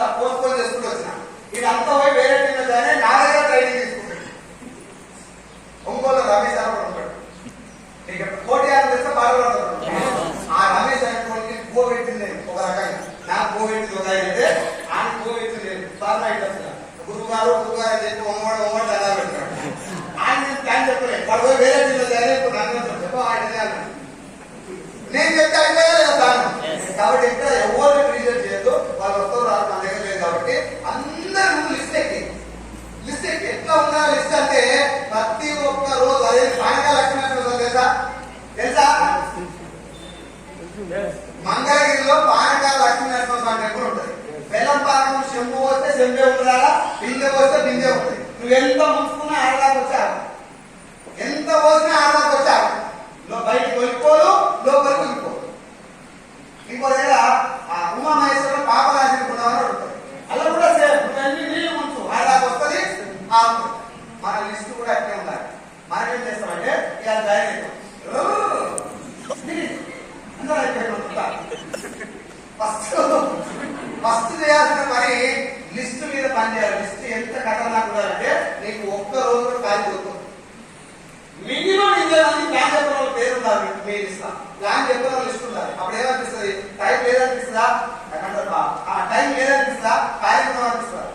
ఇట్లా పోస్ట్పోన్ చేసుకుంటూ వచ్చిన ఇదంతా పోయి వేరే టీంలో జాయిన్ నా దగ్గర ట్రైనింగ్ తీసుకుంటాడు. ఒంగోలు రమేష్ అని కూడా ఉంటాడు. ఇక పోటీ అని తెస్తే బాధపడతాడు. ఆ రమేష్ అనేటువంటి గో పెట్టింది ఒక రకంగా నాకు గో పెట్టింది ఒక అయితే ఆయన గో పెట్టింది సార్ గురువు గారు అని చెప్పి ఒమ్మడు అలా పెట్టాడు. ఆయన నేను ప్లాన్ చెప్పలేదు. వాడు పోయి వేరే టీంలో జాయిన్ అయిపోయి చెప్ప ఆయన నేను చెప్తే అయిపోయా ప్లాన్. కాబట్టి ఇక్కడ ఎవరు రీజన్ చేయొద్దు. వాళ్ళు వస్తారు రాదు మన దగ్గర లేదు. కాబట్టి అందరూ లిస్ట్ ఎక్కి ఎట్లా ఉన్నా లిస్ట్ అంటే ప్రతి ఒక్క రోజు అదే సాయంకాల లక్ష్మీ తెలుసా మంగళగిరిలో పానకాల లక్ష్మీనరసింహ టెంపుల్ ఉంటుంది. బెల్లం పానకం చెంబు వస్తే చెంబే ఉంటుందా, బిందె వస్తే బిందె ఉంటుంది. నువ్వు ఎంత ముంచుకున్నా ఆడదాకా వచ్చావు, ఎంత పోసినా ఆడదాకా వచ్చావు. బయటికి వెళ్ళిపోదు, లోపలికి వెళ్ళిపోదు. ఇంకో దగ్గర ఆ ఉమామహేశ్వరం పాపరాశి ఉండవని ఉంటుంది. అలా కూడా సేమ్ నువ్వన్నీ నీళ్ళు ముంచు ఆడదాకా వస్తుంది. మన లిస్ట్ కూడా అట్లే ఉండాలి. మనం ఏం చేస్తామంటే ఇవాళ జాయిన్ అవుతాం. ఫస్ట్ చేయాల్సిన పని లిస్ట్ మీద పని చేయాలి. లిస్ట్ ఎంత ఖతర్నాక్ ఉండాలంటే నీకు ఒక్క రోజు కూడా ఖాళీ దొరుకుతుంది. మినిమం 20 మంది ప్లాన్ చెప్పిన వాళ్ళ పేరు ఉండాలి. మీ లిస్ట్ ప్లాన్ చెప్పిన వాళ్ళ లిస్ట్ ఉండాలి. అప్పుడు ఏమనిపిస్తుంది? టైం లేదనిపిస్తుందా, టైం లేదనిపిస్తుందా, కార్యక్రమం అనిపిస్తుందా?